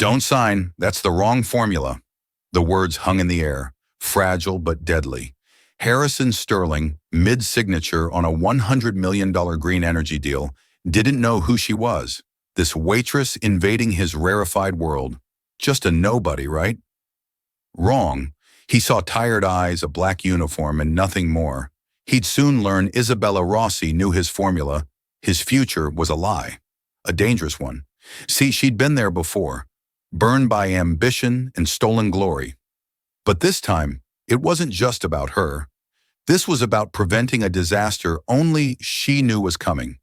Don't sign, that's the wrong formula. The words hung in the air, fragile but deadly. Harrison Sterling, mid-signature on a $100 million green energy deal, didn't know who she was. This waitress invading his rarefied world. Just a nobody, right? Wrong. He saw tired eyes, a black uniform, and nothing more. He'd soon learn Isabella Rossi knew his formula. His future was a lie. A dangerous one. See, she'd been there before, burned by ambition and stolen glory. But this time, it wasn't just about her. This was about preventing a disaster only she knew was coming.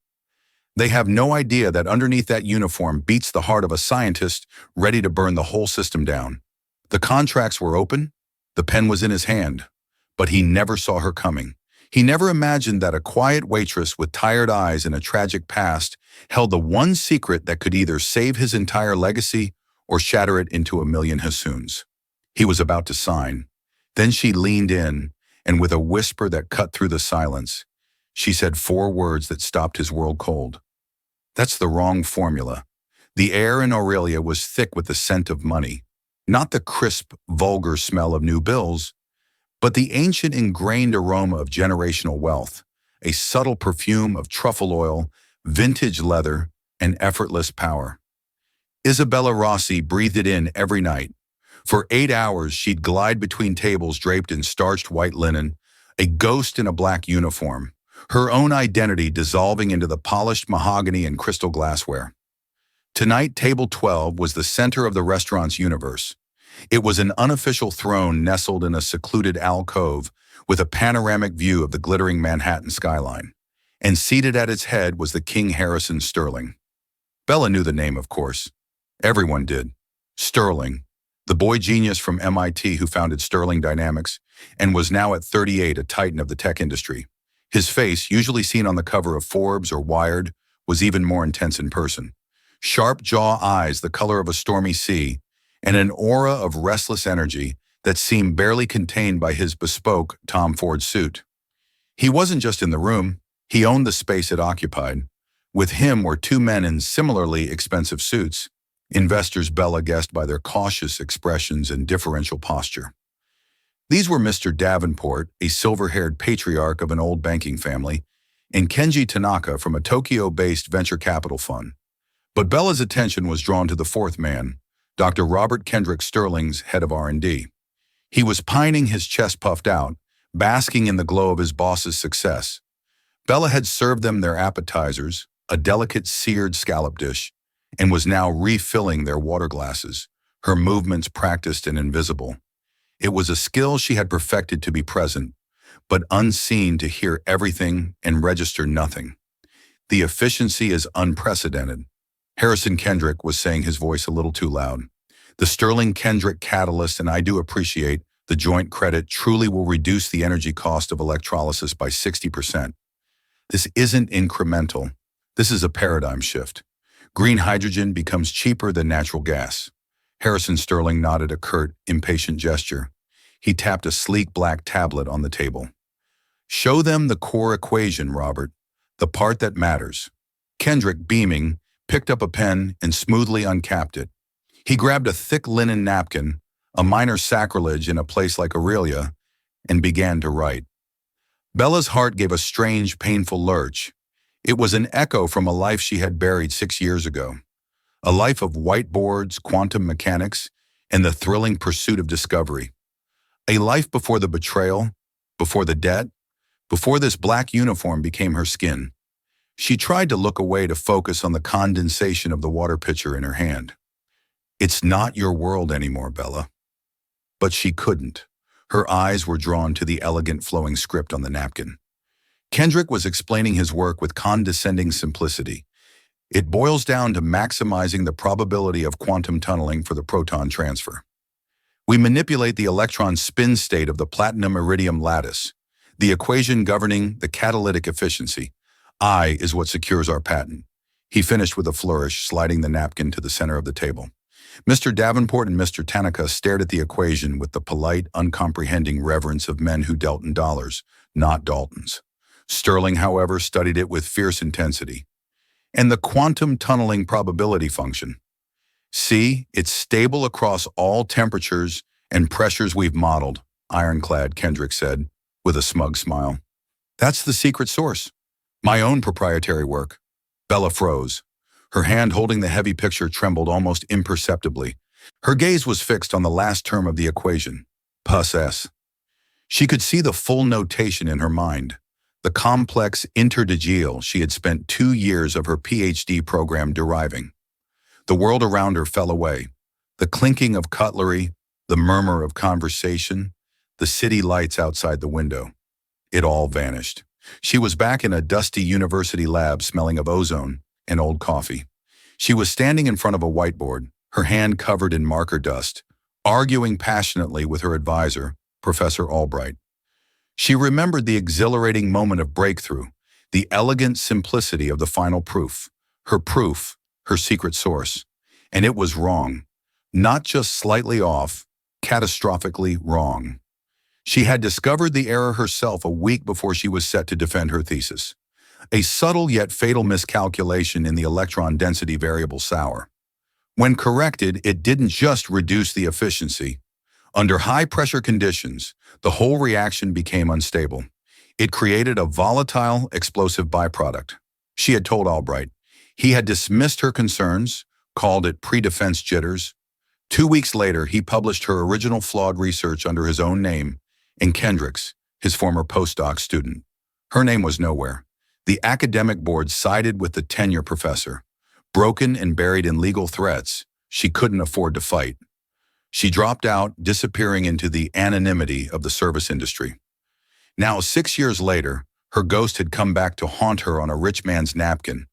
They have no idea that underneath that uniform beats the heart of a scientist ready to burn the whole system down. The contracts were open, the pen was in his hand, but he never saw her coming. He never imagined that a quiet waitress with tired eyes and a tragic past held the one secret that could either save his entire legacy or shatter it into a million Hassoons. He was about to sign. Then she leaned in, and with a whisper that cut through the silence, she said 4 words that stopped his world cold. That's the wrong formula. The air in Aurelia was thick with the scent of money. Not the crisp, vulgar smell of new bills, but the ancient ingrained aroma of generational wealth, a subtle perfume of truffle oil, vintage leather, and effortless power. Isabella Rossi breathed it in every night. For 8 hours, she'd glide between tables draped in starched white linen, a ghost in a black uniform, her own identity dissolving into the polished mahogany and crystal glassware. Tonight, table 12 was the center of the restaurant's universe. It was an unofficial throne nestled in a secluded alcove with a panoramic view of the glittering Manhattan skyline. And seated at its head was the King Harrison Sterling. Bella knew the name, of course. Everyone did. Sterling, the boy genius from MIT who founded Sterling Dynamics and was now at 38 a titan of the tech industry. His face, usually seen on the cover of Forbes or Wired, was even more intense in person. Sharp jaw eyes the color of a stormy sea, and an aura of restless energy that seemed barely contained by his bespoke Tom Ford suit. He wasn't just in the room, he owned the space it occupied. With him were 2 men in similarly expensive suits, investors Bella guessed by their cautious expressions and differential posture. These were Mr. Davenport, a silver-haired patriarch of an old banking family, and Kenji Tanaka from a Tokyo-based venture capital fund. But Bella's attention was drawn to the 4th man, Dr. Robert Kendrick Sterling's head of R&D. He was pining, his chest puffed out, basking in the glow of his boss's success. Bella had served them their appetizers, a delicate seared scallop dish, and was now refilling their water glasses, her movements practiced and invisible. It was a skill she had perfected to be present, but unseen to hear everything and register nothing. The efficiency is unprecedented. Harrison Kendrick was saying, his voice a little too loud. The Sterling-Kendrick catalyst, and I do appreciate the joint credit, truly will reduce the energy cost of electrolysis by 60%. This isn't incremental. This is a paradigm shift. Green hydrogen becomes cheaper than natural gas. Harrison Sterling nodded a curt, impatient gesture. He tapped a sleek black tablet on the table. Show them the core equation, Robert, the part that matters. Kendrick, beaming, picked up a pen and smoothly uncapped it. He grabbed a thick linen napkin, a minor sacrilege in a place like Aurelia, and began to write. Bella's heart gave a strange, painful lurch. It was an echo from a life she had buried 6 years ago. A life of whiteboards, quantum mechanics, and the thrilling pursuit of discovery. A life before the betrayal, before the debt, before this black uniform became her skin. She tried to look away to focus on the condensation of the water pitcher in her hand. It's not your world anymore, Bella. But she couldn't. Her eyes were drawn to the elegant flowing script on the napkin. Kendrick was explaining his work with condescending simplicity. It boils down to maximizing the probability of quantum tunneling for the proton transfer. We manipulate the electron spin state of the platinum-iridium lattice, the equation governing the catalytic efficiency. I is what secures our patent. He finished with a flourish, sliding the napkin to the center of the table. Mr. Davenport and Mr. Tanaka stared at the equation with the polite, uncomprehending reverence of men who dealt in dollars, not Daltons. Sterling, however, studied it with fierce intensity. And the quantum tunneling probability function. See, it's stable across all temperatures and pressures we've modeled, ironclad, Kendrick said, with a smug smile. That's the secret source. My own proprietary work. Bella froze. Her hand holding the heavy picture trembled almost imperceptibly. Her gaze was fixed on the last term of the equation, pus s. She could see the full notation in her mind, the complex interdigile she had spent 2 years of her PhD program deriving. The world around her fell away. The clinking of cutlery, the murmur of conversation, the city lights outside the window. It all vanished. She was back in a dusty university lab smelling of ozone and old coffee. She was standing in front of a whiteboard, her hand covered in marker dust, arguing passionately with her advisor, Professor Albright. She remembered the exhilarating moment of breakthrough, the elegant simplicity of the final proof, her secret source. And it was wrong. Not just slightly off, catastrophically wrong. She had discovered the error herself a week before she was set to defend her thesis. A subtle yet fatal miscalculation in the electron density variable SAUR. When corrected, it didn't just reduce the efficiency. Under high-pressure conditions, the whole reaction became unstable. It created a volatile, explosive byproduct. She had told Albright. He had dismissed her concerns, called it pre-defense jitters. 2 weeks later, he published her original flawed research under his own name, and Kendrick's, his former postdoc student. Her name was nowhere. The academic board sided with the tenure professor. Broken and buried in legal threats, she couldn't afford to fight. She dropped out, disappearing into the anonymity of the service industry. Now, 6 years later, her ghost had come back to haunt her on a rich man's napkin,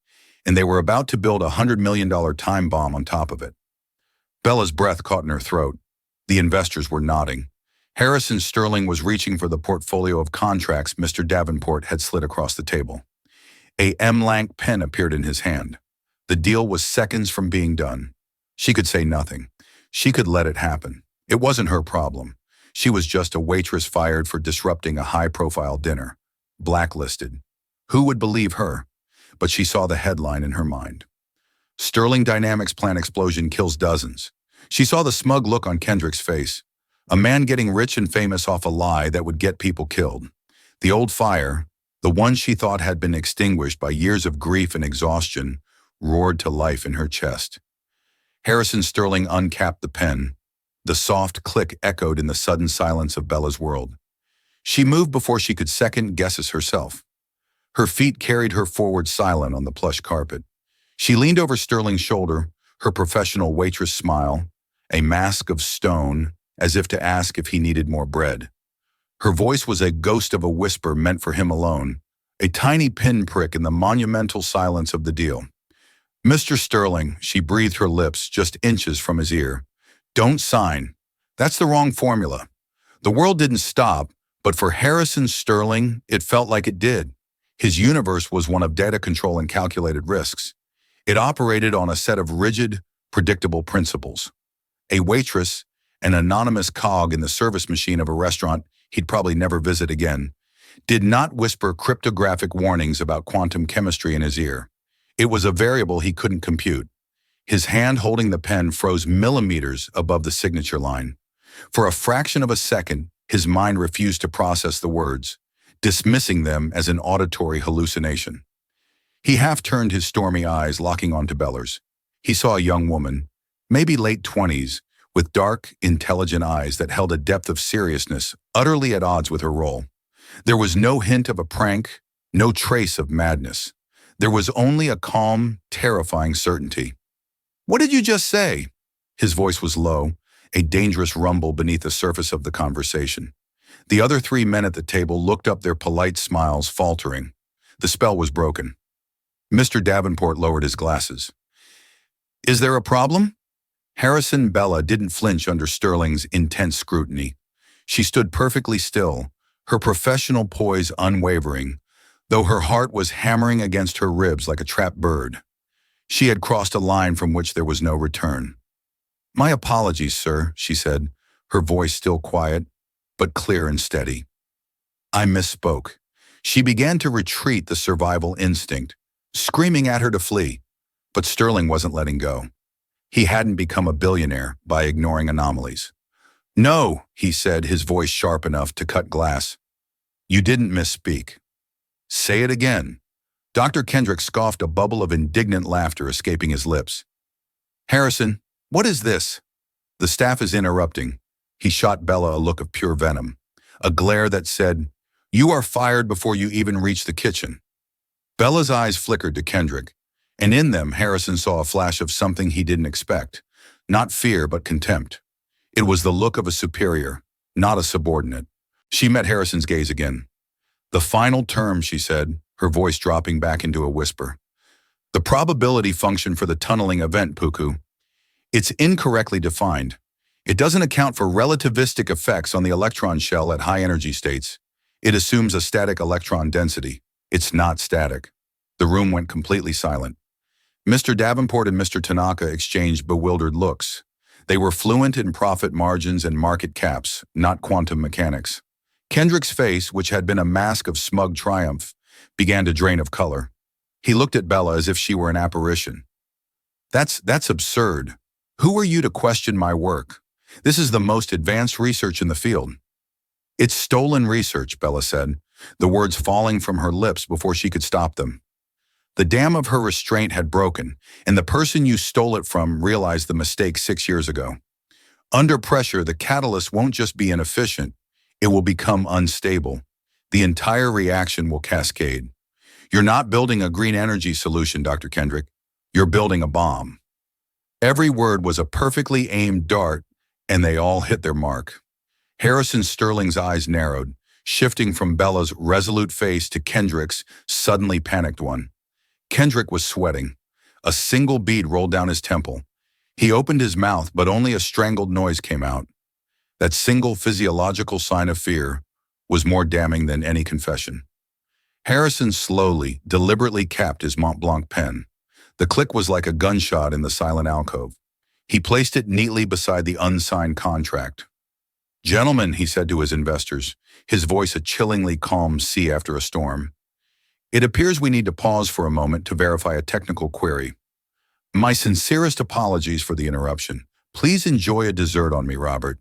and they were about to build a $100 million time bomb on top of it. Bella's breath caught in her throat. The investors were nodding. Harrison Sterling was reaching for the portfolio of contracts Mr. Davenport had slid across the table. A M-Lank pen appeared in his hand. The deal was seconds from being done. She could say nothing. She could let it happen. It wasn't her problem. She was just a waitress fired for disrupting a high-profile dinner. Blacklisted. Who would believe her? But she saw the headline in her mind. Sterling Dynamics plant explosion kills dozens. She saw the smug look on Kendrick's face. A man getting rich and famous off a lie that would get people killed. The old fire, the one she thought had been extinguished by years of grief and exhaustion, roared to life in her chest. Harrison Sterling uncapped the pen. The soft click echoed in the sudden silence of Bella's world. She moved before she could second guess it herself. Her feet carried her forward silent on the plush carpet. She leaned over Sterling's shoulder, her professional waitress smile, a mask of stone, as if to ask if he needed more bread. Her voice was a ghost of a whisper meant for him alone, a tiny pinprick in the monumental silence of the deal. Mr. Sterling, she breathed her lips just inches from his ear. Don't sign. That's the wrong formula. The world didn't stop, but for Harrison Sterling, it felt like it did. His universe was one of data control and calculated risks. It operated on a set of rigid, predictable principles. A waitress, an anonymous cog in the service machine of a restaurant he'd probably never visit again, did not whisper cryptographic warnings about quantum chemistry in his ear. It was a variable he couldn't compute. His hand holding the pen froze millimeters above the signature line. For a fraction of a second, his mind refused to process the words, dismissing them as an auditory hallucination. He half-turned his stormy eyes, locking onto Bella's. He saw a young woman, maybe late 20s, with dark, intelligent eyes that held a depth of seriousness utterly at odds with her role. There was no hint of a prank, no trace of madness. There was only a calm, terrifying certainty. "What did you just say?" His voice was low, a dangerous rumble beneath the surface of the conversation. The other 3 men at the table looked up, their polite smiles faltering. The spell was broken. Mr. Davenport lowered his glasses. "Is there a problem?" Harrison Bella didn't flinch under Sterling's intense scrutiny. She stood perfectly still, her professional poise unwavering, though her heart was hammering against her ribs like a trapped bird. She had crossed a line from which there was no return. "My apologies, sir," she said, her voice still quiet, but clear and steady. "I misspoke." She began to retreat, the survival instinct, screaming at her to flee, but Sterling wasn't letting go. He hadn't become a billionaire by ignoring anomalies. "No," he said, his voice sharp enough to cut glass. "You didn't misspeak." "Say it again." Dr. Kendrick scoffed, a bubble of indignant laughter escaping his lips. "Harrison, what is this?" "The staff is interrupting." He shot Bella a look of pure venom, a glare that said, "You are fired before you even reach the kitchen." Bella's eyes flickered to Kendrick, and in them Harrison saw a flash of something he didn't expect. Not fear, but contempt. It was the look of a superior, not a subordinate. She met Harrison's gaze again. "The final term," she said, her voice dropping back into a whisper. "The probability function for the tunneling event, Puku. It's incorrectly defined. It doesn't account for relativistic effects on the electron shell at high energy states. It assumes a static electron density. It's not static." The room went completely silent. Mr. Davenport and Mr. Tanaka exchanged bewildered looks. They were fluent in profit margins and market caps, not quantum mechanics. Kendrick's face, which had been a mask of smug triumph, began to drain of color. He looked at Bella as if she were an apparition. That's absurd. Who are you to question my work? This is the most advanced research in the field." "It's stolen research," Bella said, the words falling from her lips before she could stop them. The dam of her restraint had broken, and the person you stole it from realized the mistake 6 years ago. Under pressure, the catalyst won't just be inefficient, it will become unstable. The entire reaction will cascade. You're not building a green energy solution, Dr. Kendrick. You're building a bomb. Every word was a perfectly aimed dart, and they all hit their mark. Harrison Sterling's eyes narrowed, shifting from Bella's resolute face to Kendrick's suddenly panicked one. Kendrick was sweating. A single bead rolled down his temple. He opened his mouth, but only a strangled noise came out. That single physiological sign of fear was more damning than any confession. Harrison slowly, deliberately capped his Mont Blanc pen. The click was like a gunshot in the silent alcove. He placed it neatly beside the unsigned contract. "Gentlemen," he said to his investors, his voice a chillingly calm sea after a storm, "it appears we need to pause for a moment to verify a technical query. My sincerest apologies for the interruption. Please enjoy a dessert on me, Robert."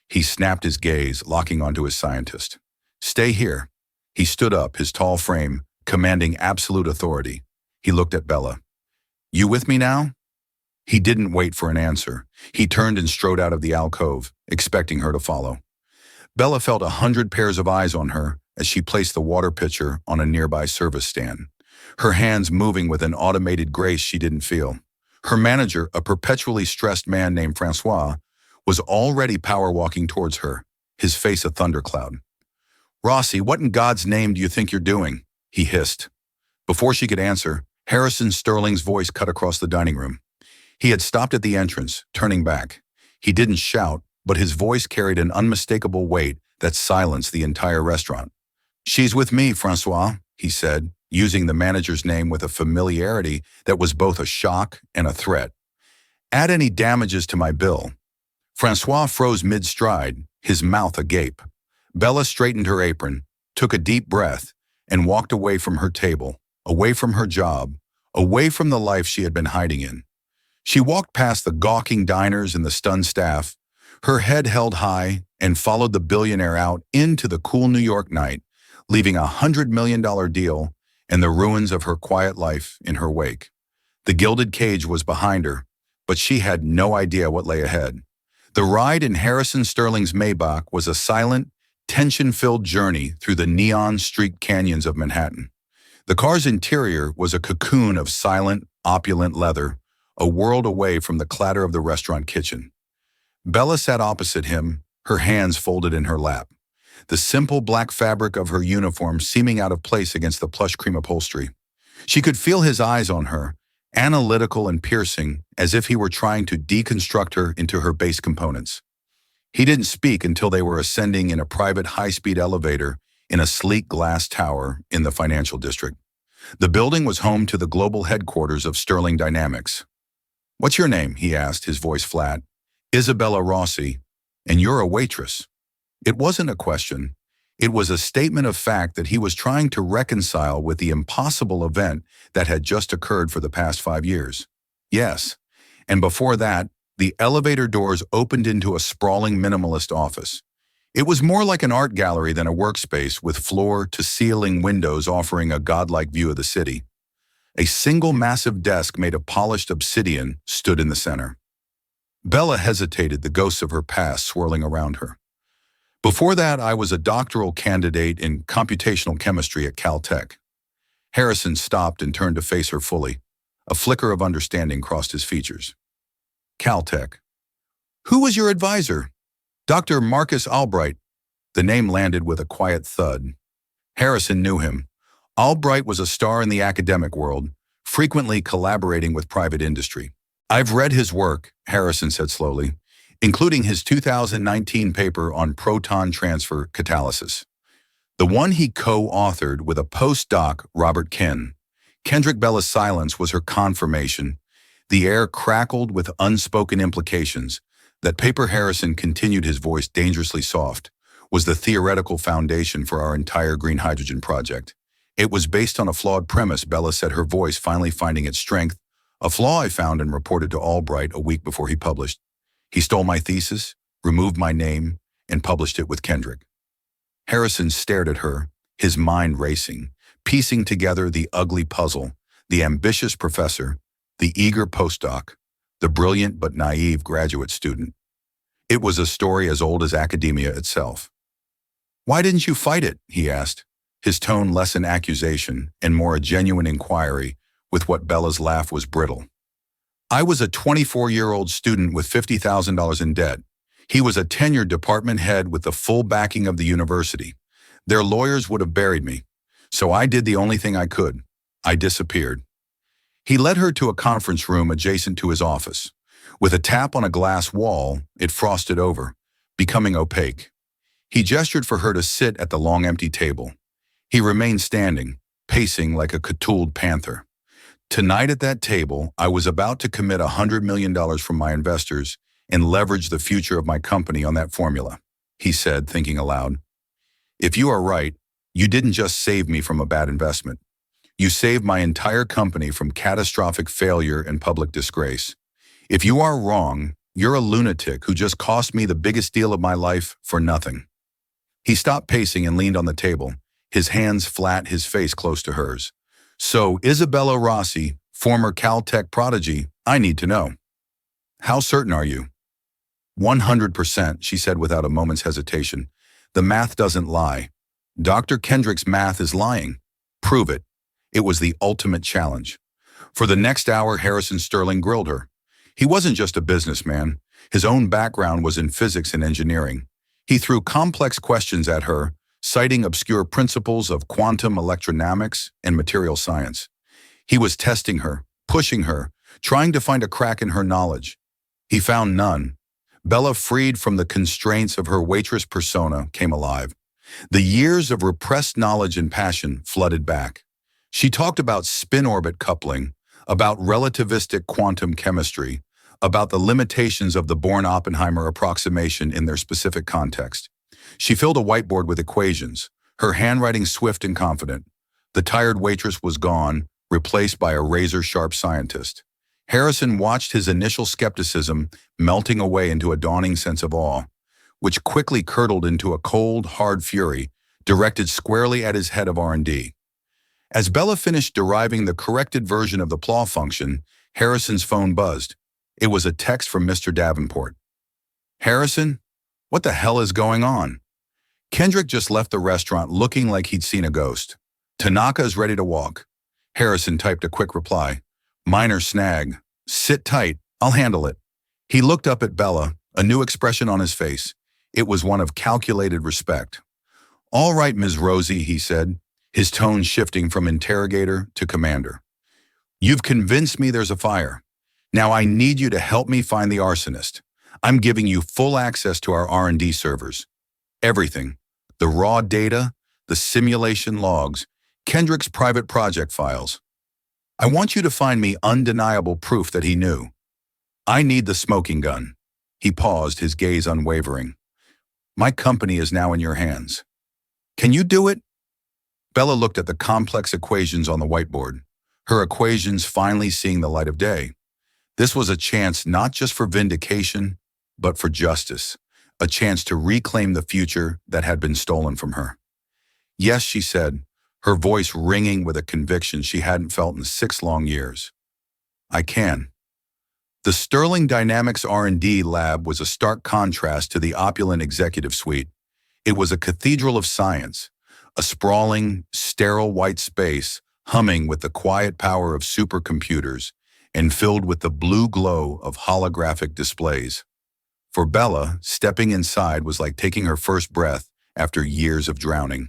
He snapped his gaze, locking onto his scientist. "Stay here." He stood up, his tall frame commanding absolute authority. He looked at Bella. "You with me now?" He didn't wait for an answer. He turned and strode out of the alcove, expecting her to follow. Bella felt 100 pairs of eyes on her as she placed the water pitcher on a nearby service stand, her hands moving with an automated grace she didn't feel. Her manager, a perpetually stressed man named Francois, was already power-walking towards her, his face a thundercloud. "Rossi, what in God's name do you think you're doing?" he hissed. Before she could answer, Harrison Sterling's voice cut across the dining room. He had stopped at the entrance, turning back. He didn't shout, but his voice carried an unmistakable weight that silenced the entire restaurant. "She's with me, Francois," he said, using the manager's name with a familiarity that was both a shock and a threat. "Add any damages to my bill." Francois froze mid-stride, his mouth agape. Bella straightened her apron, took a deep breath, and walked away from her table, away from her job, away from the life she had been hiding in. She walked past the gawking diners and the stunned staff, her head held high, and followed the billionaire out into the cool New York night, leaving a $100 million deal and the ruins of her quiet life in her wake. The gilded cage was behind her, but she had no idea what lay ahead. The ride in Harrison Sterling's Maybach was a silent, tension-filled journey through the neon-streaked canyons of Manhattan. The car's interior was a cocoon of silent, opulent leather, a world away from the clatter of the restaurant kitchen. Bella sat opposite him, her hands folded in her lap, the simple black fabric of her uniform seeming out of place against the plush cream upholstery. She could feel his eyes on her, analytical and piercing, as if he were trying to deconstruct her into her base components. He didn't speak until they were ascending in a private high-speed elevator in a sleek glass tower in the financial district. The building was home to the global headquarters of Sterling Dynamics. "What's your name?" he asked, his voice flat. "Isabella Rossi, and you're a waitress." It wasn't a question. It was a statement of fact that he was trying to reconcile with the impossible event that had just occurred for the past 5 years. Yes, And before that, the elevator doors opened into a sprawling minimalist office. It was more like an art gallery than a workspace, with floor-to-ceiling windows offering a godlike view of the city. A single massive desk made of polished obsidian stood in the center. Bella hesitated, the ghosts of her past swirling around her. Before that, I was a doctoral candidate in computational chemistry at Caltech. Harrison stopped and turned to face her fully. A flicker of understanding crossed his features. Caltech. Who was your advisor? Dr. Marcus Albright. The name landed with a quiet thud. Harrison knew him. Albright was a star in the academic world, frequently collaborating with private industry. I've read his work, Harrison said slowly, including his 2019 paper on proton transfer catalysis. The one he co-authored with a postdoc, Robert Ken. Kendrick Bella's silence was her confirmation. The air crackled with unspoken implications. That paper, Harrison continued, his voice dangerously soft, was the theoretical foundation for our entire green hydrogen project. It was based on a flawed premise, Bella said, her voice finally finding its strength. A flaw I found and reported to Albright a week before he published. He stole my thesis, removed my name, and published it with Kendrick. Harrison stared at her, his mind racing, piecing together the ugly puzzle, the ambitious professor, the eager postdoc, the brilliant but naive graduate student. It was a story as old as academia itself. Why didn't you fight it? He asked, his tone less an accusation and more a genuine inquiry, with what Bella's laugh was brittle. I was a 24-year-old student with $50,000 in debt. He was a tenured department head with the full backing of the university. Their lawyers would have buried me. So I did the only thing I could. I disappeared. He led her to a conference room adjacent to his office. With a tap on a glass wall, it frosted over, becoming opaque. He gestured for her to sit at the long empty table. He remained standing, pacing like a catooled panther. Tonight at that table, I was about to commit $100 million from my investors and leverage the future of my company on that formula, he said, thinking aloud. If you are right, you didn't just save me from a bad investment. You saved my entire company from catastrophic failure and public disgrace. If you are wrong, you're a lunatic who just cost me the biggest deal of my life for nothing. He stopped pacing and leaned on the table, his hands flat, his face close to hers. So, Isabella Rossi, former Caltech prodigy, I need to know. How certain are you? 100%, she said without a moment's hesitation. The math doesn't lie. Dr. Kendrick's math is lying. Prove it. It was the ultimate challenge. For the next hour, Harrison Sterling grilled her. He wasn't just a businessman. His own background was in physics and engineering. He threw complex questions at her, citing obscure principles of quantum electrodynamics and material science. He was testing her, pushing her, trying to find a crack in her knowledge. He found none. Bella, freed from the constraints of her waitress persona, came alive. The years of repressed knowledge and passion flooded back. She talked about spin-orbit coupling, about relativistic quantum chemistry, about the limitations of the Born-Oppenheimer approximation in their specific context. She filled a whiteboard with equations, her handwriting swift and confident. The tired waitress was gone, replaced by a razor-sharp scientist. Harrison watched his initial skepticism melting away into a dawning sense of awe, which quickly curdled into a cold, hard fury directed squarely at his head of R&D. As Bella finished deriving the corrected version of the Plough function, Harrison's phone buzzed. It was a text from Mr. Davenport. Harrison, what the hell is going on? Kendrick just left the restaurant looking like he'd seen a ghost. Tanaka is ready to walk. Harrison typed a quick reply. Minor snag. Sit tight. I'll handle it. He looked up at Bella, a new expression on his face. It was one of calculated respect. All right, Ms. Rosie, he said, his tone shifting from interrogator to commander. You've convinced me there's a fire. Now I need you to help me find the arsonist. I'm giving you full access to our R&D servers. Everything. The raw data, the simulation logs, Kendrick's private project files. I want you to find me undeniable proof that he knew. I need the smoking gun. He paused, his gaze unwavering. My company is now in your hands. Can you do it? Bella looked at the complex equations on the whiteboard, her equations finally seeing the light of day. This was a chance not just for vindication, but for justice, a chance to reclaim the future that had been stolen from her. Yes, she said, her voice ringing with a conviction she hadn't felt in 6 long years. I can. The Sterling Dynamics R&D lab was a stark contrast to the opulent executive suite. It was a cathedral of science, a sprawling, sterile white space humming with the quiet power of supercomputers and filled with the blue glow of holographic displays. For Bella, stepping inside was like taking her first breath after years of drowning.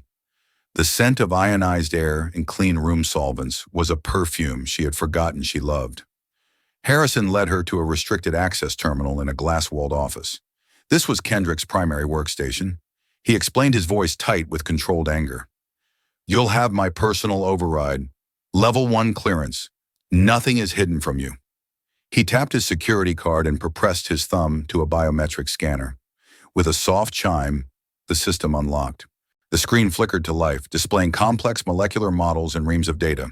The scent of ionized air and clean room solvents was a perfume she had forgotten she loved. Harrison led her to a restricted access terminal in a glass-walled office. This was Kendrick's primary workstation. He explained, his voice tight with controlled anger. You'll have my personal override. Level 1 clearance. Nothing is hidden from you. He tapped his security card and pressed his thumb to a biometric scanner. With a soft chime, the system unlocked. The screen flickered to life, displaying complex molecular models and reams of data.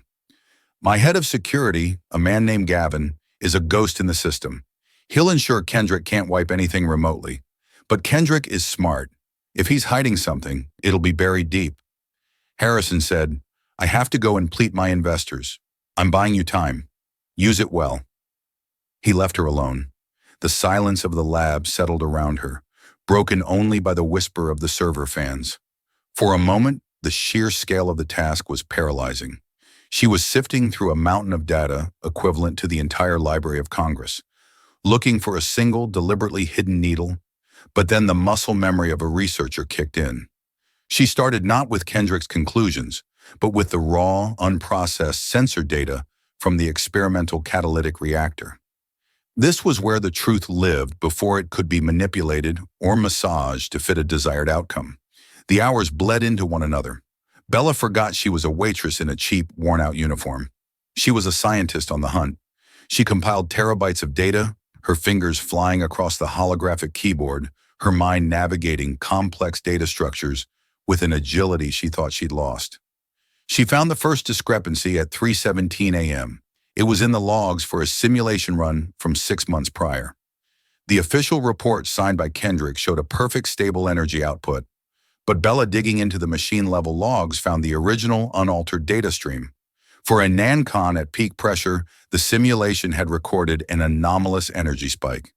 My head of security, a man named Gavin, is a ghost in the system. He'll ensure Kendrick can't wipe anything remotely. But Kendrick is smart. If he's hiding something, it'll be buried deep. Harrison said, I have to go and pleat my investors. I'm buying you time. Use it well. He left her alone. The silence of the lab settled around her, broken only by the whisper of the server fans. For a moment, the sheer scale of the task was paralyzing. She was sifting through a mountain of data equivalent to the entire Library of Congress, looking for a single, deliberately hidden needle. But then the muscle memory of a researcher kicked in. She started not with Kendrick's conclusions, but with the raw, unprocessed sensor data from the experimental catalytic reactor. This was where the truth lived before it could be manipulated or massaged to fit a desired outcome. The hours bled into one another. Bella forgot she was a waitress in a cheap, worn-out uniform. She was a scientist on the hunt. She compiled terabytes of data, her fingers flying across the holographic keyboard, her mind navigating complex data structures with an agility she thought she'd lost. She found the first discrepancy at 3:17 a.m. It was in the logs for a simulation run from 6 months prior. The official report signed by Kendrick showed a perfect stable energy output, but Bella, digging into the machine-level logs, found the original, unaltered data stream. For a NANCON at peak pressure, the simulation had recorded an anomalous energy spike,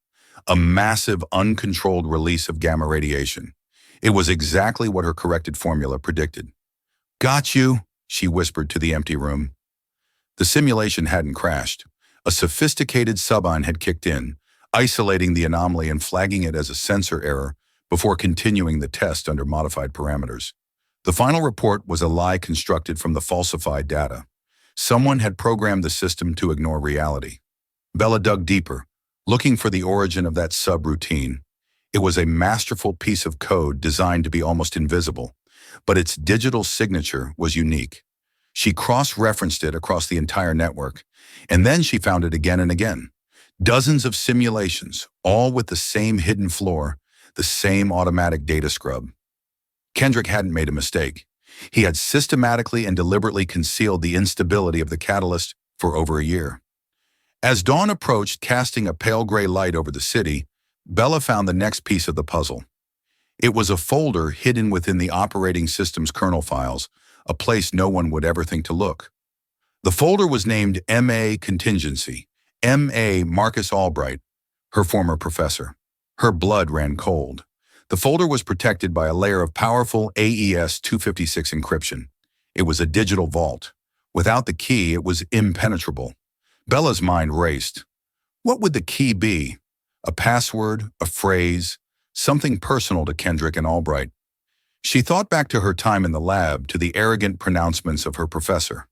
a massive, uncontrolled release of gamma radiation. It was exactly what her corrected formula predicted. Got you, she whispered to the empty room. The simulation hadn't crashed. A sophisticated sub-on had kicked in, isolating the anomaly and flagging it as a sensor error before continuing the test under modified parameters. The final report was a lie constructed from the falsified data. Someone had programmed the system to ignore reality. Bella dug deeper, looking for the origin of that subroutine. It was a masterful piece of code designed to be almost invisible, but its digital signature was unique. She cross-referenced it across the entire network, and then she found it again and again. Dozens of simulations, all with the same hidden floor, the same automatic data scrub. Kendrick hadn't made a mistake. He had systematically and deliberately concealed the instability of the catalyst for over a year. As dawn approached, casting a pale gray light over the city, Bella found the next piece of the puzzle. It was a folder hidden within the operating system's kernel files, a place no one would ever think to look. The folder was named M.A. Contingency, M.A. Marcus Albright, her former professor. Her blood ran cold. The folder was protected by a layer of powerful AES-256 encryption. It was a digital vault. Without the key, it was impenetrable. Bella's mind raced. What would the key be? A password, a phrase, something personal to Kendrick and Albright. She thought back to her time in the lab, to the arrogant pronouncements of her professor.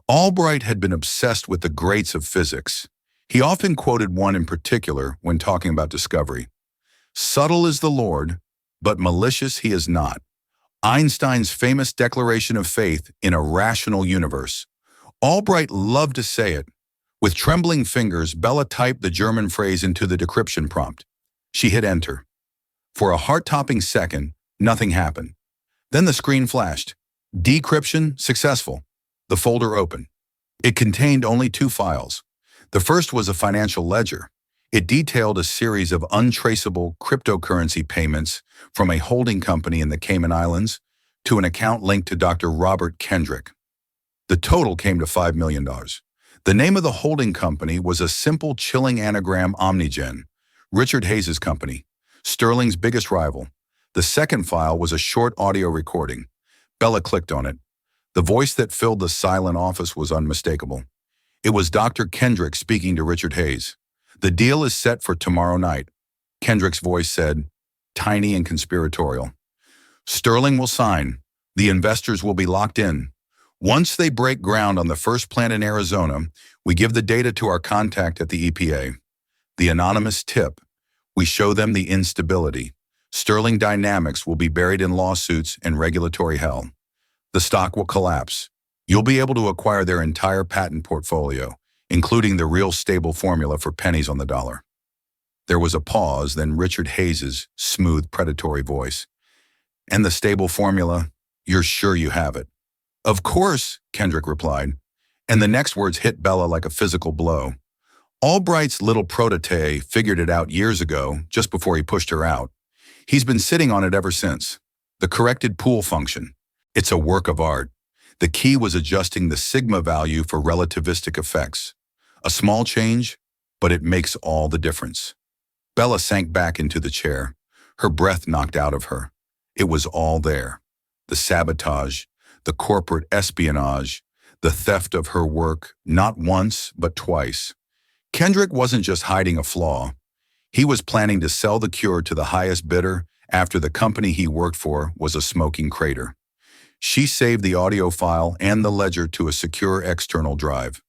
Albright had been obsessed with the greats of physics. He often quoted one in particular when talking about discovery. Subtle is the Lord, but malicious he is not. Einstein's famous declaration of faith in a rational universe. Albright loved to say it. With trembling fingers, Bella typed the German phrase into the decryption prompt. She hit enter. For a heart-topping second, nothing happened. Then the screen flashed. Decryption successful. The folder opened. It contained only 2 files. The first was a financial ledger. It detailed a series of untraceable cryptocurrency payments from a holding company in the Cayman Islands to an account linked to Dr. Robert Kendrick. The total came to $5 million. The name of the holding company was a simple, chilling anagram: Omnigen, Richard Hayes' company, Sterling's biggest rival. The second file was a short audio recording. Bella clicked on it. The voice that filled the silent office was unmistakable. It was Dr. Kendrick speaking to Richard Hayes. "The deal is set for tomorrow night," Kendrick's voice said, tiny and conspiratorial. "Sterling will sign. The investors will be locked in. Once they break ground on the first plant in Arizona, we give the data to our contact at the EPA. The anonymous tip. We show them the instability. Sterling Dynamics will be buried in lawsuits and regulatory hell. The stock will collapse. You'll be able to acquire their entire patent portfolio, including the real stable formula for pennies on the dollar." There was a pause, then Richard Hayes' smooth, predatory voice. "And the stable formula? You're sure you have it?" "Of course," Kendrick replied, and the next words hit Bella like a physical blow. Albright's little protege figured it out years ago, just before he pushed her out. He's been sitting on it ever since. The corrected pool function. It's a work of art. The key was adjusting the sigma value for relativistic effects. A small change, but it makes all the difference. Bella sank back into the chair, her breath knocked out of her. It was all there. The sabotage, the corporate espionage, the theft of her work, not once, but twice. Kendrick wasn't just hiding a flaw. He was planning to sell the cure to the highest bidder after the company he worked for was a smoking crater. She saved the audio file and the ledger to a secure external drive.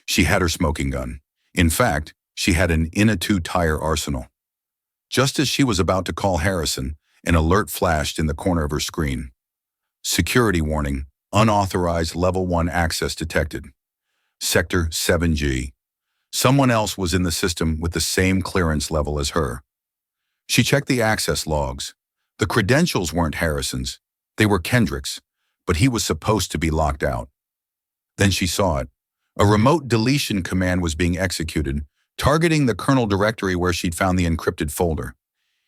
She had her smoking gun. In fact, she had an in-a-two tire arsenal. Just as she was about to call Harrison, an alert flashed in the corner of her screen. "Security warning. Unauthorized Level 1 access detected. Sector 7G. Someone else was in the system with the same clearance level as her." She checked the access logs. The credentials weren't Harrison's. They were Kendrick's, but he was supposed to be locked out. Then she saw it. A remote deletion command was being executed, targeting the kernel directory where she'd found the encrypted folder.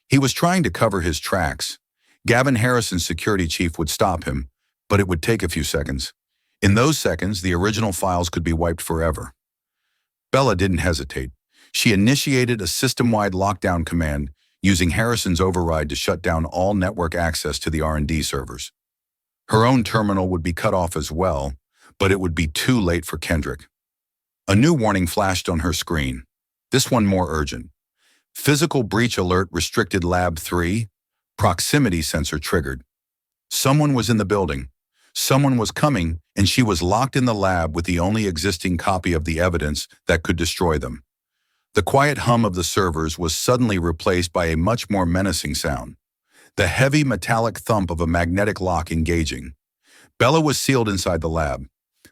He was trying to cover his tracks. Gavin Harrison's security chief would stop him, but it would take a few seconds. In those seconds, the original files could be wiped forever. Bella didn't hesitate. She initiated a system-wide lockdown command using Harrison's override to shut down all network access to the R&D servers. Her own terminal would be cut off as well, but it would be too late for Kendrick. A new warning flashed on her screen, this one more urgent. "Physical breach alert restricted Lab 3, proximity sensor triggered." Someone was in the building. Someone was coming, and she was locked in the lab with the only existing copy of the evidence that could destroy them. The quiet hum of the servers was suddenly replaced by a much more menacing sound. The heavy metallic thump of a magnetic lock engaging. Bella was sealed inside the lab.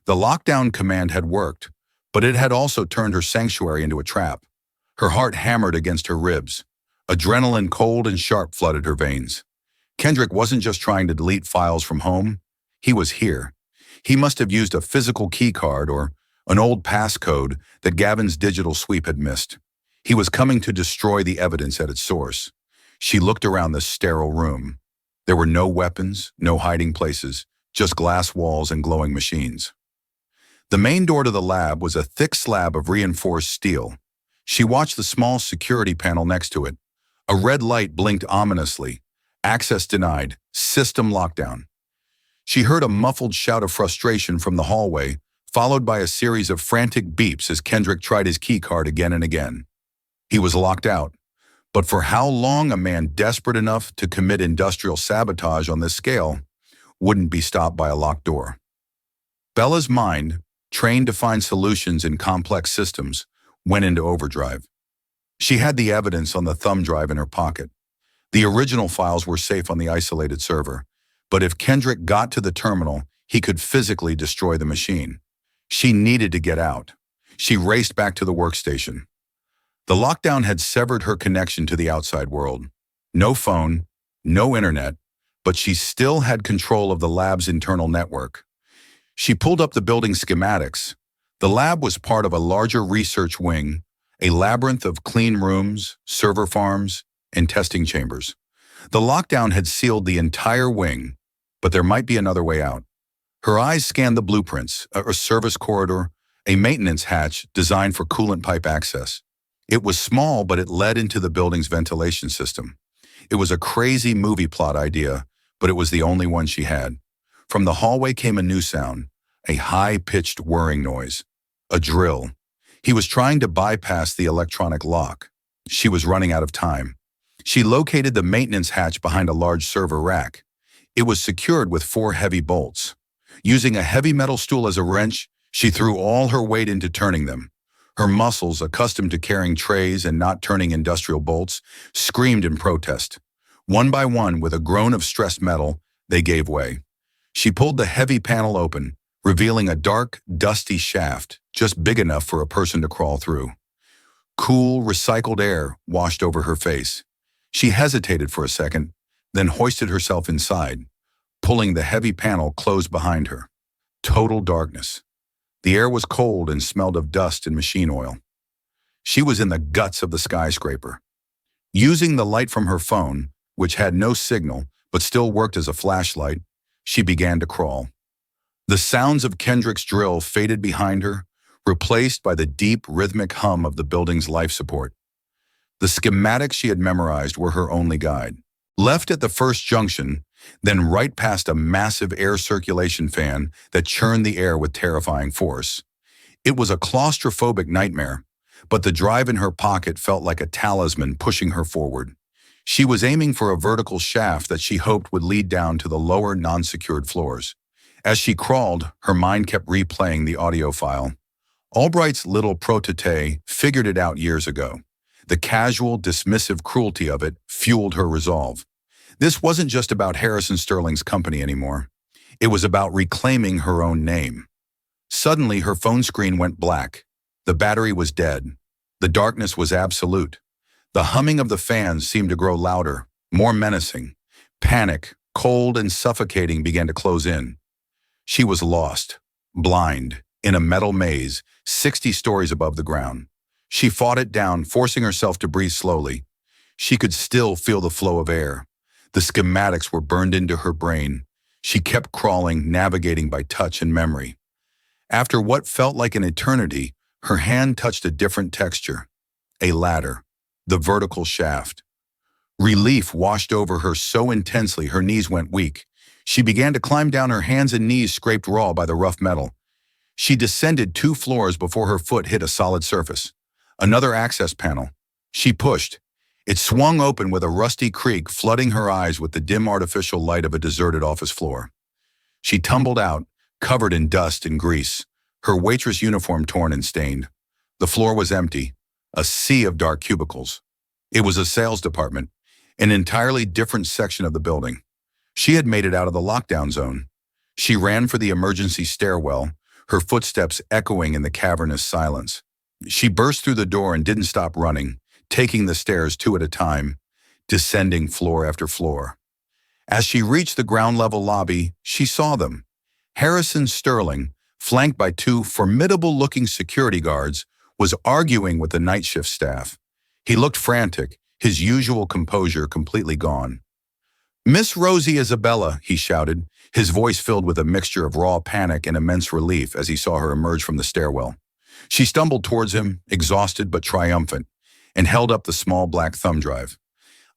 The lockdown command had worked, but it had also turned her sanctuary into a trap. Her heart hammered against her ribs. Adrenaline cold and sharp flooded her veins. Kendrick wasn't just trying to delete files from home. He was here. He must have used a physical key card or an old passcode that Gavin's digital sweep had missed. He was coming to destroy the evidence at its source. She looked around the sterile room. There were no weapons, no hiding places, just glass walls and glowing machines. The main door to the lab was a thick slab of reinforced steel. She watched the small security panel next to it. A red light blinked ominously. Access denied. System lockdown. She heard a muffled shout of frustration from the hallway, followed by a series of frantic beeps as Kendrick tried his keycard again and again. He was locked out. But for how long a man desperate enough to commit industrial sabotage on this scale wouldn't be stopped by a locked door? Bella's mind, trained to find solutions in complex systems, went into overdrive. She had the evidence on the thumb drive in her pocket. The original files were safe on the isolated server, but if Kendrick got to the terminal, he could physically destroy the machine. She needed to get out. She raced back to the workstation. The lockdown had severed her connection to the outside world. No phone, no internet, but she still had control of the lab's internal network. She pulled up the building schematics. The lab was part of a larger research wing, a labyrinth of clean rooms, server farms, and testing chambers. The lockdown had sealed the entire wing, but there might be another way out. Her eyes scanned the blueprints, a service corridor, a maintenance hatch designed for coolant pipe access. It was small, but it led into the building's ventilation system. It was a crazy movie plot idea, but it was the only one she had. From the hallway came a new sound, a high-pitched whirring noise. A drill. He was trying to bypass the electronic lock. She was running out of time. She located the maintenance hatch behind a large server rack. It was secured with 4 heavy bolts. Using a heavy metal stool as a wrench, she threw all her weight into turning them. Her muscles, accustomed to carrying trays and not turning industrial bolts, screamed in protest. One by one, with a groan of stressed metal, they gave way. She pulled the heavy panel open, revealing a dark, dusty shaft, just big enough for a person to crawl through. Cool, recycled air washed over her face. She hesitated for a second, then hoisted herself inside, pulling the heavy panel closed behind her. Total darkness. The air was cold and smelled of dust and machine oil. She was in the guts of the skyscraper. Using the light from her phone, which had no signal but still worked as a flashlight, she began to crawl. The sounds of Kendrick's drill faded behind her, replaced by the deep, rhythmic hum of the building's life support. The schematics she had memorized were her only guide. Left at the first junction, then right past a massive air circulation fan that churned the air with terrifying force. It was a claustrophobic nightmare, but the drive in her pocket felt like a talisman pushing her forward. She was aiming for a vertical shaft that she hoped would lead down to the lower, non-secured floors. As she crawled, her mind kept replaying the audio file. Albright's little protégé figured it out years ago. The casual, dismissive cruelty of it fueled her resolve. This wasn't just about Harrison Sterling's company anymore. It was about reclaiming her own name. Suddenly, her phone screen went black. The battery was dead. The darkness was absolute. The humming of the fans seemed to grow louder, more menacing. Panic, cold and suffocating, began to close in. She was lost, blind, in a metal maze, 60 stories above the ground. She fought it down, forcing herself to breathe slowly. She could still feel the flow of air. The schematics were burned into her brain. She kept crawling, navigating by touch and memory. After what felt like an eternity, her hand touched a different texture. A ladder. The vertical shaft. Relief washed over her so intensely her knees went weak. She began to climb down, her hands and knees scraped raw by the rough metal. She descended 2 floors before her foot hit a solid surface. Another access panel. She pushed. It swung open with a rusty creak, flooding her eyes with the dim artificial light of a deserted office floor. She tumbled out, covered in dust and grease, her waitress uniform torn and stained. The floor was empty, a sea of dark cubicles. It was a sales department, an entirely different section of the building. She had made it out of the lockdown zone. She ran for the emergency stairwell, her footsteps echoing in the cavernous silence. She burst through the door and didn't stop running, taking the stairs 2 at a time, descending floor after floor. As she reached the ground-level lobby, she saw them. Harrison Sterling, flanked by 2 formidable-looking security guards, was arguing with the night shift staff. He looked frantic, his usual composure completely gone. "Miss Rosie Isabella," he shouted, his voice filled with a mixture of raw panic and immense relief as he saw her emerge from the stairwell. She stumbled towards him, exhausted but triumphant, and held up the small black thumb drive.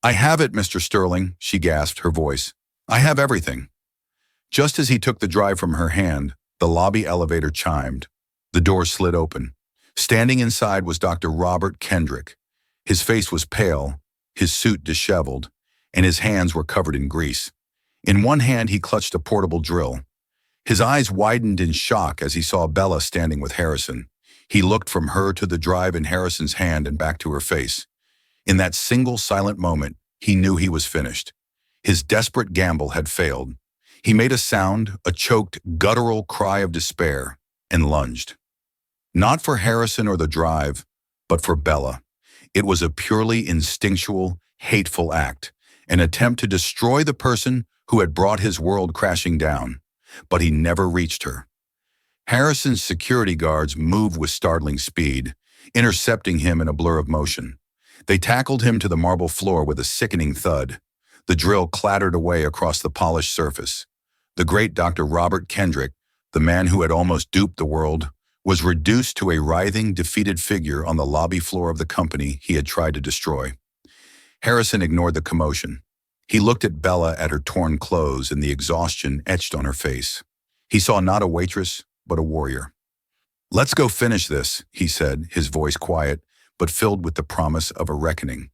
"I have it, Mr. Sterling," she gasped, her voice. "I have everything." Just as he took the drive from her hand, the lobby elevator chimed. The door slid open. Standing inside was Dr. Robert Kendrick. His face was pale, his suit disheveled, and his hands were covered in grease. In one hand, he clutched a portable drill. His eyes widened in shock as he saw Bella standing with Harrison. He looked from her to the drive in Harrison's hand and back to her face. In that single silent moment, he knew he was finished. His desperate gamble had failed. He made a sound, a choked, guttural cry of despair, and lunged. Not for Harrison or the drive, but for Bella. It was a purely instinctual, hateful act, an attempt to destroy the person who had brought his world crashing down. But he never reached her. Harrison's security guards moved with startling speed, intercepting him in a blur of motion. They tackled him to the marble floor with a sickening thud. The drill clattered away across the polished surface. The great Dr. Robert Kendrick, the man who had almost duped the world, was reduced to a writhing, defeated figure on the lobby floor of the company he had tried to destroy. Harrison ignored the commotion. He looked at Bella at her torn clothes and the exhaustion etched on her face. He saw not a waitress, but a warrior. "Let's go finish this," he said, his voice quiet, but filled with the promise of a reckoning.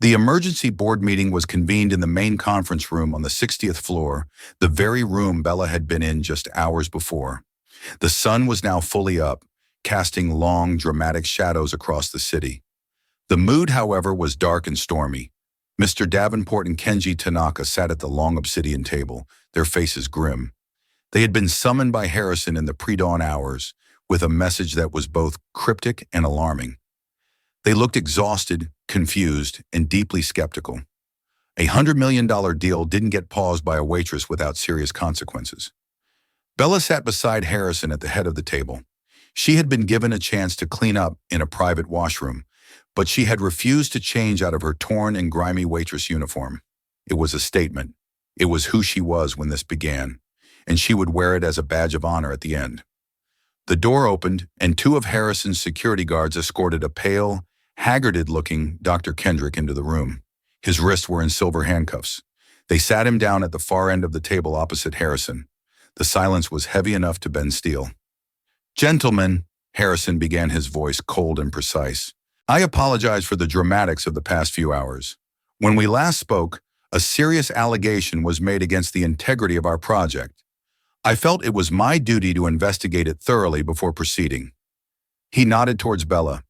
The emergency board meeting was convened in the main conference room on the 60th floor, the very room Bella had been in just hours before. The sun was now fully up, casting long, dramatic shadows across the city. The mood, however, was dark and stormy. Mr. Davenport and Kenji Tanaka sat at the long obsidian table, their faces grim. They had been summoned by Harrison in the pre-dawn hours, with a message that was both cryptic and alarming. They looked exhausted, confused, and deeply skeptical. $100 million deal didn't get paused by a waitress without serious consequences. Bella sat beside Harrison at the head of the table. She had been given a chance to clean up in a private washroom, but she had refused to change out of her torn and grimy waitress uniform. It was a statement. It was who she was when this began, and she would wear it as a badge of honor at the end. The door opened, and two of Harrison's security guards escorted a pale, haggarded-looking Dr. Kendrick into the room. His wrists were in silver handcuffs. They sat him down at the far end of the table opposite Harrison. The silence was heavy enough to bend steel. "Gentlemen," Harrison began, his voice cold and precise, "I apologize for the dramatics of the past few hours. When we last spoke, a serious allegation was made against the integrity of our project. I felt it was my duty to investigate it thoroughly before proceeding." He nodded towards Bella.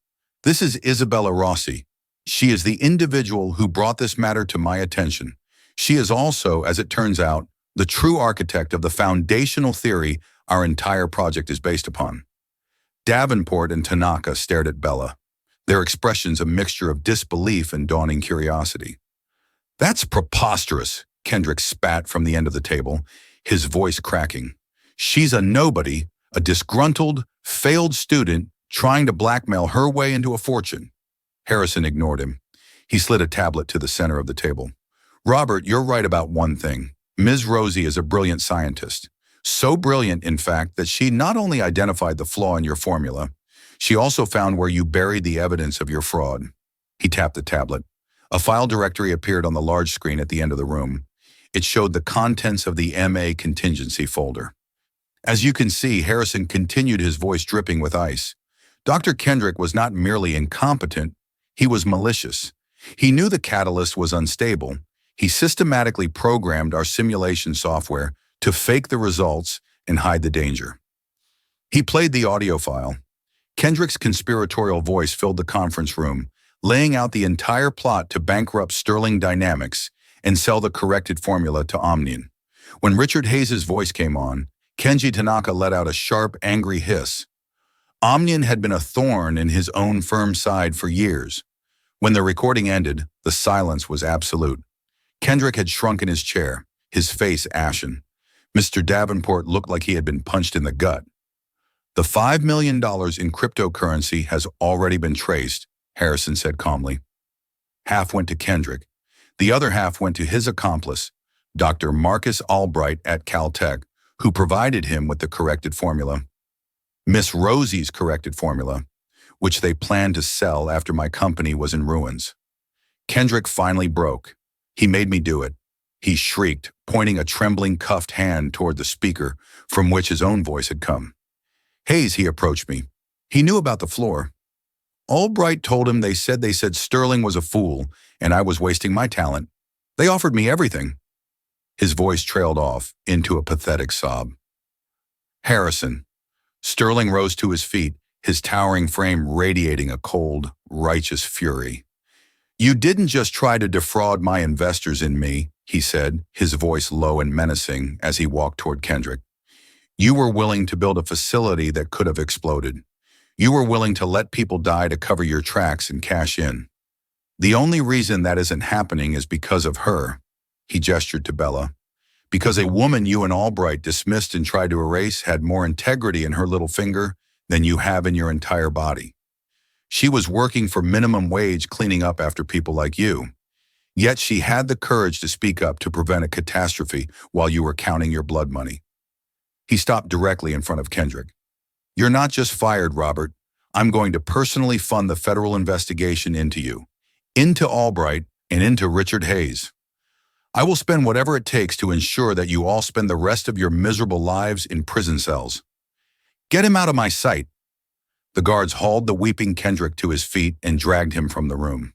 "This is Isabella Rossi. She is the individual who brought this matter to my attention. She is also, as it turns out, the true architect of the foundational theory our entire project is based upon." Davenport and Tanaka stared at Bella, their expressions a mixture of disbelief and dawning curiosity. "That's preposterous," Kendrick spat from the end of the table, his voice cracking. "She's a nobody, a disgruntled, failed student trying to blackmail her way into a fortune." Harrison ignored him. He slid a tablet to the center of the table. "Robert, you're right about one thing. Ms. Rosie is a brilliant scientist. So brilliant, in fact, that she not only identified the flaw in your formula, she also found where you buried the evidence of your fraud." He tapped the tablet. A file directory appeared on the large screen at the end of the room. It showed the contents of the MA contingency folder. As you can see, Harrison continued, his voice dripping with ice. Dr. Kendrick was not merely incompetent, he was malicious. He knew the catalyst was unstable. He systematically programmed our simulation software to fake the results and hide the danger. He played the audio file. Kendrick's conspiratorial voice filled the conference room, laying out the entire plot to bankrupt Sterling Dynamics and sell the corrected formula to Omnium. When Richard Hayes' voice came on, Kenji Tanaka let out a sharp, angry hiss. Omnium had been a thorn in his own firm's side for years. When the recording ended, the silence was absolute. Kendrick had shrunk in his chair, his face ashen. Mr. Davenport looked like he had been punched in the gut. "The $5 million in cryptocurrency has already been traced," Harrison said calmly. "Half went to Kendrick. The other half went to his accomplice, Dr. Marcus Albright at Caltech, who provided him with the corrected formula. Miss Rosie's corrected formula, which they planned to sell after my company was in ruins. Kendrick finally broke. He made me do it," he shrieked, pointing a trembling, cuffed hand toward the speaker from which his own voice had come. "Hayes," he approached me. "He knew about the floor. Albright told him they said Sterling was a fool and I was wasting my talent. They offered me everything." His voice trailed off into a pathetic sob. "Harrison." Sterling rose to his feet, his towering frame radiating a cold, righteous fury. "You didn't just try to defraud my investors in me," he said, his voice low and menacing as he walked toward Kendrick. "You were willing to build a facility that could have exploded. You were willing to let people die to cover your tracks and cash in. The only reason that isn't happening is because of her," he gestured to Bella, Because a woman you and Albright dismissed and tried to erase had more integrity in her little finger than you have in your entire body. She was working for minimum wage cleaning up after people like you. Yet she had the courage to speak up to prevent a catastrophe while you were counting your blood money. He stopped directly in front of Kendrick. You're not just fired, Robert. I'm going to personally fund the federal investigation into you, into Albright, and into Richard Hayes. I will spend whatever it takes to ensure that you all spend the rest of your miserable lives in prison cells. Get him out of my sight. The guards hauled the weeping Kendrick to his feet and dragged him from the room.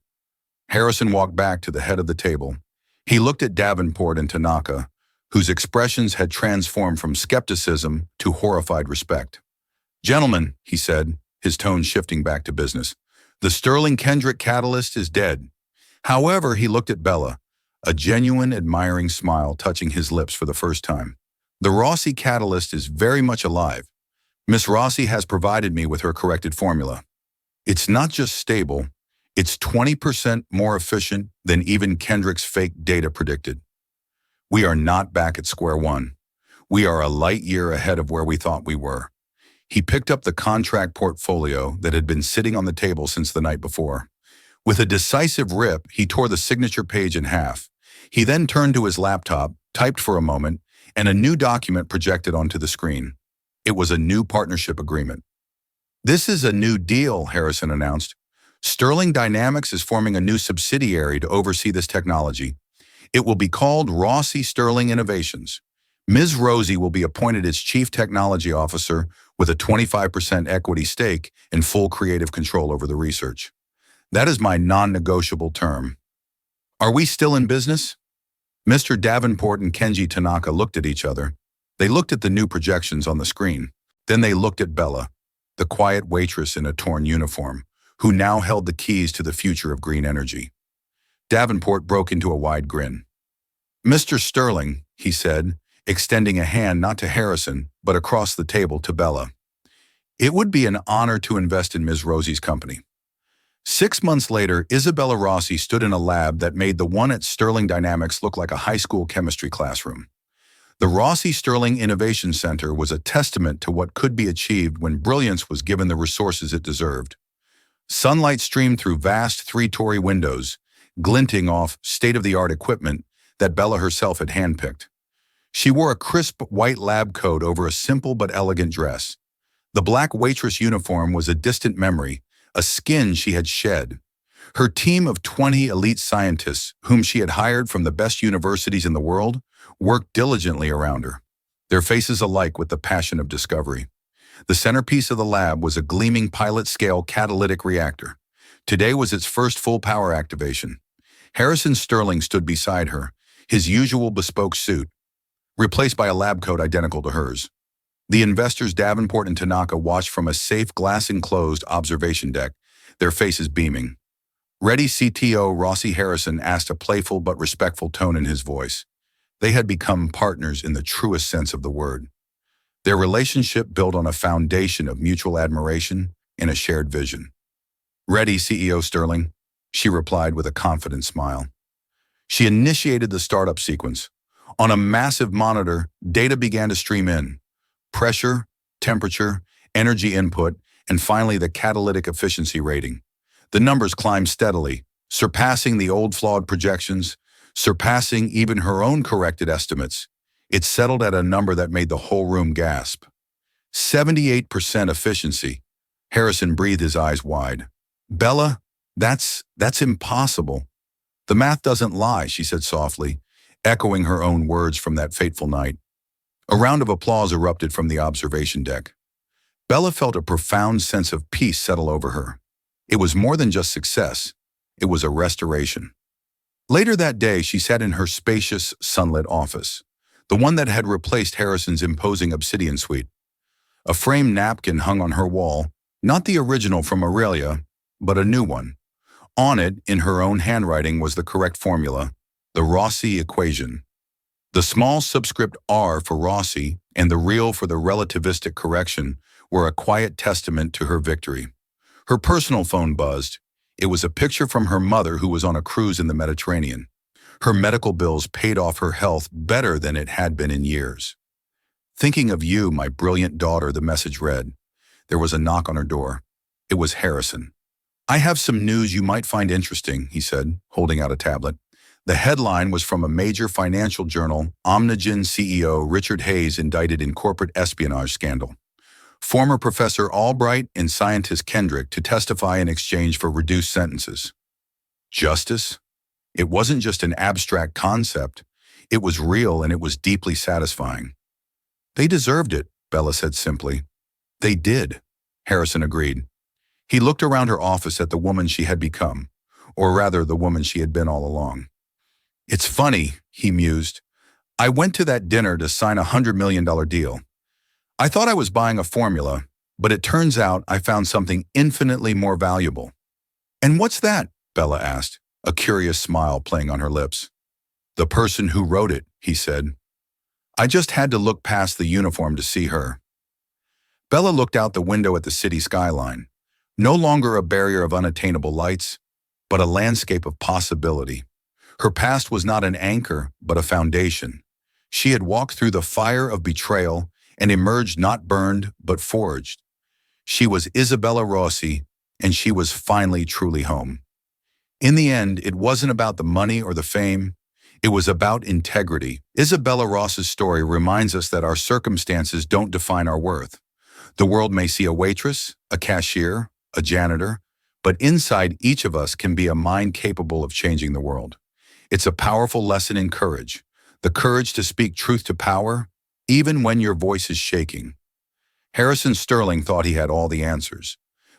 Harrison walked back to the head of the table. He looked at Davenport and Tanaka, whose expressions had transformed from skepticism to horrified respect. Gentlemen, he said, his tone shifting back to business, the Sterling Kendrick catalyst is dead. However, he looked at Bella, a genuine, admiring smile touching his lips for the first time. The Rossi catalyst is very much alive. Miss Rossi has provided me with her corrected formula. It's not just stable, it's 20% more efficient than even Kendrick's fake data predicted. We are not back at square one. We are a light year ahead of where we thought we were. He picked up the contract portfolio that had been sitting on the table since the night before. With a decisive rip, he tore the signature page in half. He then turned to his laptop, typed for a moment, and a new document projected onto the screen. It was a new partnership agreement. This is a new deal, Harrison announced. Sterling Dynamics is forming a new subsidiary to oversee this technology. It will be called Rossi Sterling Innovations. Ms. Rosie will be appointed as Chief Technology Officer with a 25% equity stake and full creative control over the research. That is my non-negotiable term. Are we still in business? Mr. Davenport and Kenji Tanaka looked at each other. They looked at the new projections on the screen. Then they looked at Bella, the quiet waitress in a torn uniform, who now held the keys to the future of green energy. Davenport broke into a wide grin. Mr. Sterling, he said, extending a hand not to Harrison, but across the table to Bella. It would be an honor to invest in Ms. Rosie's company. 6 months later, Isabella Rossi stood in a lab that made the one at Sterling Dynamics look like a high school chemistry classroom. The Rossi Sterling Innovation Center was a testament to what could be achieved when brilliance was given the resources it deserved. Sunlight streamed through vast three-story windows, glinting off state-of-the-art equipment that Bella herself had handpicked. She wore a crisp white lab coat over a simple but elegant dress. The black waitress uniform was a distant memory, a skin she had shed. Her team of 20 elite scientists, whom she had hired from the best universities in the world, worked diligently around her, their faces alight with the passion of discovery. The centerpiece of the lab was a gleaming pilot-scale catalytic reactor. Today was its first full power activation. Harrison Sterling stood beside her, his usual bespoke suit, replaced by a lab coat identical to hers. The investors Davenport and Tanaka watched from a safe glass-enclosed observation deck, their faces beaming. Ready CTO Rossi Harrison asked a playful but respectful tone in his voice. They had become partners in the truest sense of the word. Their relationship built on a foundation of mutual admiration and a shared vision. Ready, CEO Sterling, she replied with a confident smile. She initiated the startup sequence. On a massive monitor, data began to stream in. Pressure, temperature, energy input, and finally the catalytic efficiency rating. The numbers climbed steadily, surpassing the old flawed projections, surpassing even her own corrected estimates. It settled at a number that made the whole room gasp. 78% efficiency. Harrison breathed his eyes wide. Bella, that's impossible. The math doesn't lie, she said softly, echoing her own words from that fateful night. A round of applause erupted from the observation deck. Bella felt a profound sense of peace settle over her. It was more than just success. It was a restoration. Later that day, she sat in her spacious, sunlit office, the one that had replaced Harrison's imposing obsidian suite. A framed napkin hung on her wall, not the original from Aurelia, but a new one. On it, in her own handwriting, was the correct formula, the Rossi equation. The small subscript R for Rossi and the real for the relativistic correction were a quiet testament to her victory. Her personal phone buzzed. It was a picture from her mother who was on a cruise in the Mediterranean. Her medical bills paid off her health better than it had been in years. "Thinking of you, my brilliant daughter," the message read. There was a knock on her door. It was Harrison. "I have some news you might find interesting," he said, holding out a tablet. The headline was from a major financial journal: Omnigen CEO Richard Hayes indicted in corporate espionage scandal. Former Professor Albright and scientist Kendrick to testify in exchange for reduced sentences. Justice? It wasn't just an abstract concept. It was real, and it was deeply satisfying. "They deserved it," Bella said simply. "They did," Harrison agreed. He looked around her office at the woman she had become, or rather the woman she had been all along. "It's funny," he mused. "I went to that dinner to sign a $100 million deal. I thought I was buying a formula, but it turns out I found something infinitely more valuable." "And what's that?" Bella asked, a curious smile playing on her lips. "The person who wrote it," he said. "I just had to look past the uniform to see her." Bella looked out the window at the city skyline. No longer a barrier of unattainable lights, but a landscape of possibility. Her past was not an anchor, but a foundation. She had walked through the fire of betrayal and emerged not burned, but forged. She was Isabella Rossi, and she was finally truly home. In the end, it wasn't about the money or the fame. It was about integrity. Isabella Rossi's story reminds us that our circumstances don't define our worth. The world may see a waitress, a cashier, a janitor, but inside each of us can be a mind capable of changing the world. It's a powerful lesson in courage, the courage to speak truth to power, even when your voice is shaking. Harrison Sterling thought he had all the answers,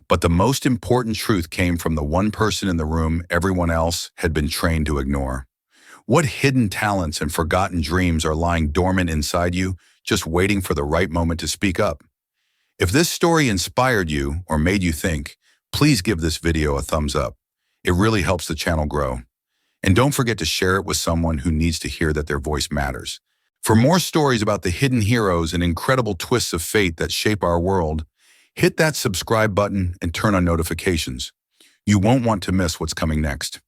but the most important truth came from the one person in the room everyone else had been trained to ignore. What hidden talents and forgotten dreams are lying dormant inside you, just waiting for the right moment to speak up? If this story inspired you or made you think, please give this video a thumbs up. It really helps the channel grow. And don't forget to share it with someone who needs to hear that their voice matters. For more stories about the hidden heroes and incredible twists of fate that shape our world, hit that subscribe button and turn on notifications. You won't want to miss what's coming next.